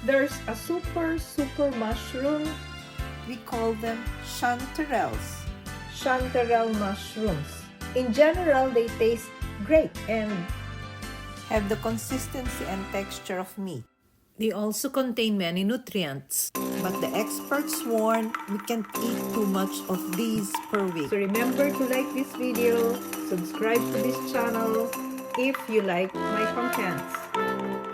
There's a super mushroom. We call them chanterelles. Chanterelle mushrooms. In general, they taste great and have the consistency and texture of meat. they also contain many nutrients. But the experts warn we can't eat too much of these per week. So remember to like this video, subscribe to this channel if you like my contents.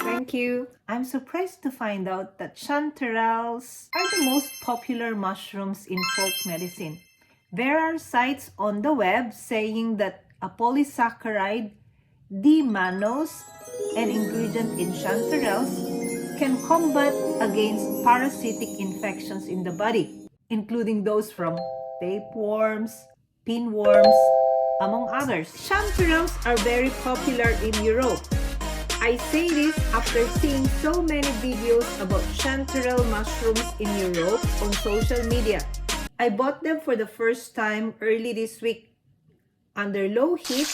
Thank you. I'm surprised to find out that chanterelles are the most popular mushrooms in folk medicine. There are sites on the web saying that a polysaccharide, D-mannose, an ingredient in chanterelles, can combat against parasitic infections in the body, including those from tapeworms, pinworms, among others. Chanterelles are very popular in Europe. I say this after seeing so many videos about chanterelle mushrooms in Europe on social media. I bought them for the first time early this week. Under low heat,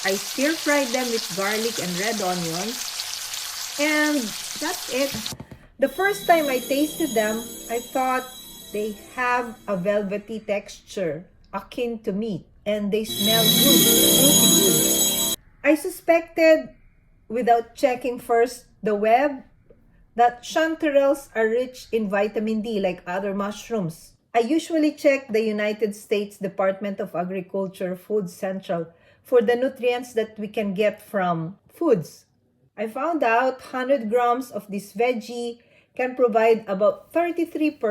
I stir-fried them with garlic and red onions. And that's it. The first time I tasted them, I thought they have a velvety texture akin to meat. And they smell good, fruity good. I suspected, without checking first the web, that chanterelles are rich in vitamin D like other mushrooms. I usually check the United States Department of Agriculture Food Central for the nutrients that we can get from foods. I found out 100 grams of this veggie can provide about 33%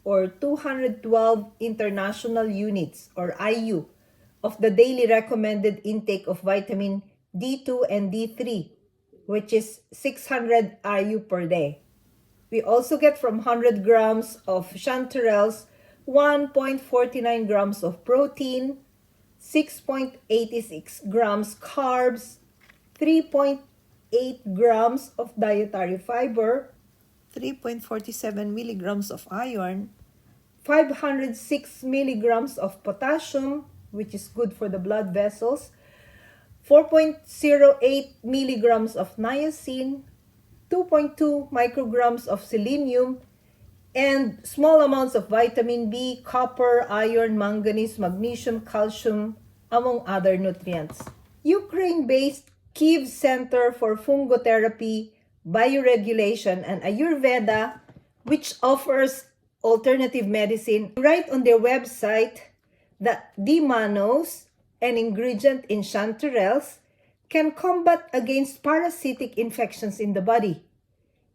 or 212 international units or IU of the daily recommended intake of vitamin D2 and D3, which is 600 IU per day. We also get from 100 grams of chanterelles 1.49 grams of protein, 6.86 grams carbs, 3.8 grams of dietary fiber, 3.47 milligrams of iron, 506 milligrams of potassium, which is good for the blood vessels, 4.08 milligrams of niacin, 2.2 micrograms of selenium, and small amounts of vitamin B, copper, iron, manganese, magnesium, calcium, among other nutrients. Ukraine-based Kiev Center for Fungotherapy, Bioregulation and Ayurveda, which offers alternative medicine, write on their website that D-mannose, an ingredient in chanterelles, can combat against parasitic infections in the body,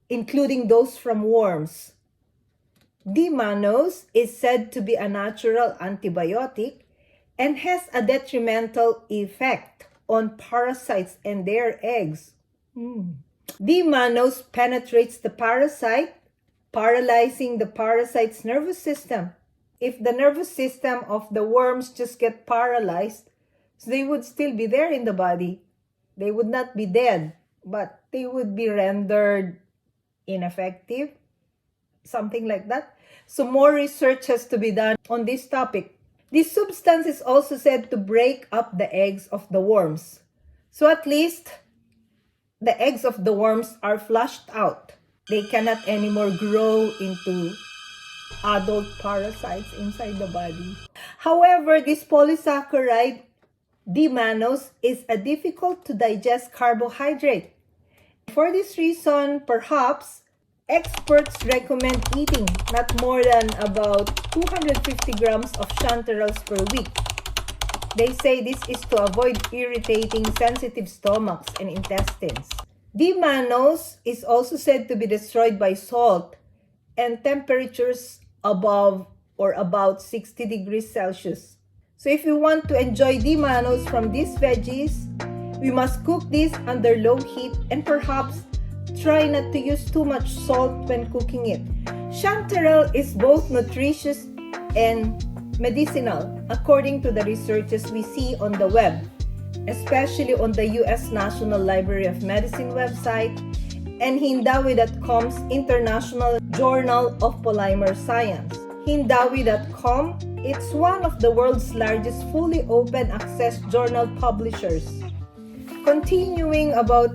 including those from worms. D-mannose is said to be a natural antibiotic and has a detrimental effect on parasites and their eggs. D-mannose penetrates the parasite, paralyzing the parasite's nervous system. If the nervous system of the worms just get paralyzed, so they would still be there in the body. They would not be dead, but they would be rendered ineffective, something like that. So more research has to be done on this topic. This substance is also said to break up the eggs of the worms. So at least the eggs of the worms are flushed out. They cannot anymore grow into adult parasites inside the body. However, this polysaccharide, D-mannose, is a difficult to digest carbohydrate. For this reason, perhaps, experts recommend eating not more than about 250 grams of chanterelles per week. They say this is to avoid irritating sensitive stomachs and intestines. D-mannose is also said to be destroyed by salt and temperatures above or about 60 degrees Celsius. So if you want to enjoy D-mannose from these veggies, we must cook this under low heat and perhaps try not to use too much salt when cooking it. Chanterelle is both nutritious and medicinal, according to the researches we see on the web, especially on the U.S. National Library of Medicine website and Hindawi.com's International Journal of Polymer Science. Hindawi.com, it's one of the world's largest fully open access journal publishers. Continuing about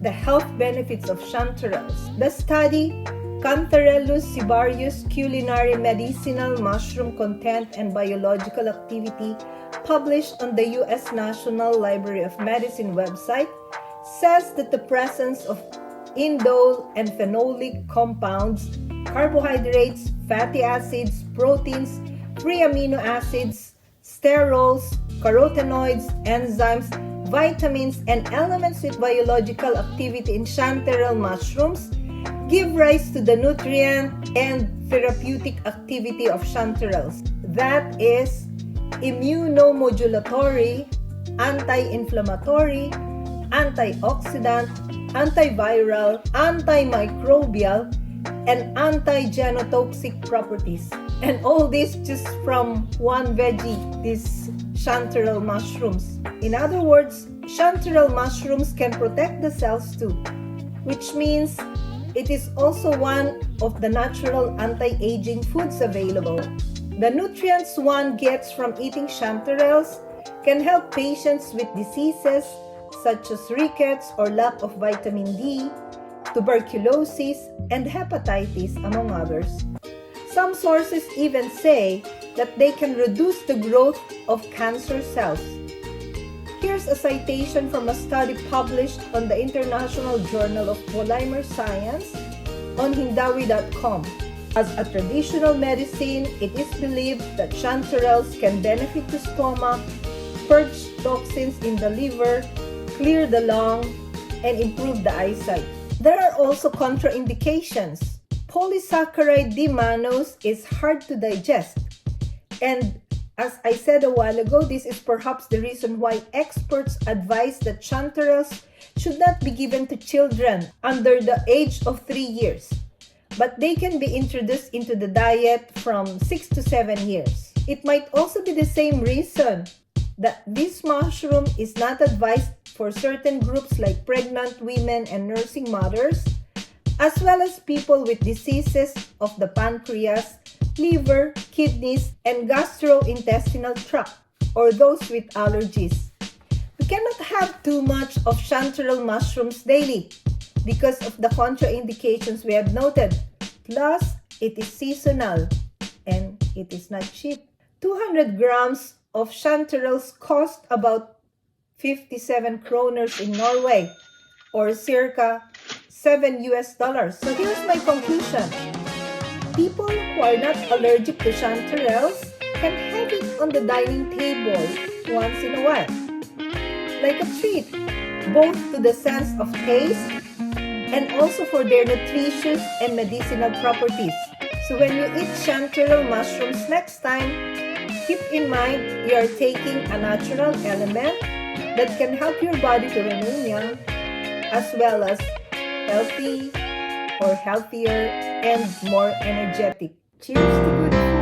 the health benefits of chanterelles. The study, Chanterellus cibarius culinary medicinal mushroom content and biological activity, published on the U.S. National Library of Medicine website, says that the presence of indole and phenolic compounds, carbohydrates, fatty acids, proteins, free amino acids, sterols, carotenoids, enzymes, vitamins, and elements with biological activity in chanterelle mushrooms give rise to the nutrient and therapeutic activity of chanterelles. That is immunomodulatory, anti-inflammatory, antioxidant, antiviral, antimicrobial, and anti-genotoxic properties. And all this just from one veggie, these chanterelle mushrooms. In other words, chanterelle mushrooms can protect the cells too, which means it is also one of the natural anti-aging foods available. The nutrients one gets from eating chanterelles can help patients with diseases such as rickets or lack of vitamin D, tuberculosis, and hepatitis, among others. Some sources even say that they can reduce the growth of cancer cells. Here's a citation from a study published on the International Journal of Polymer Science on Hindawi.com. As a traditional medicine, it is believed that chanterelles can benefit the stomach, purge toxins in the liver, clear the lung, and improve the eyesight. There are also contraindications. Polysaccharide D-mannose is hard to digest, and as I said a while ago, this is perhaps the reason why experts advise that chanterelles should not be given to children under the age of 3 years, but they can be introduced into the diet from 6 to 7 years. It might also be the same reason that this mushroom is not advised for certain groups like pregnant women and nursing mothers, as well as people with diseases of the pancreas, liver, kidneys, and gastrointestinal tract, or those with allergies. We cannot have too much of chanterelle mushrooms daily because of the contraindications we have noted. Plus, it is seasonal and it is not cheap. 200 grams of chanterelles cost about 57 kroners in Norway, or circa $7. So here's my conclusion. People who are not allergic to chanterelles can have it on the dining table once in a while, like a treat, both to the sense of taste and also for their nutritious and medicinal properties. So when you eat chanterelle mushrooms next time, keep in mind you are taking a natural element that can help your body to remain young, as well as healthy or healthier and more energetic. Cheers to good food!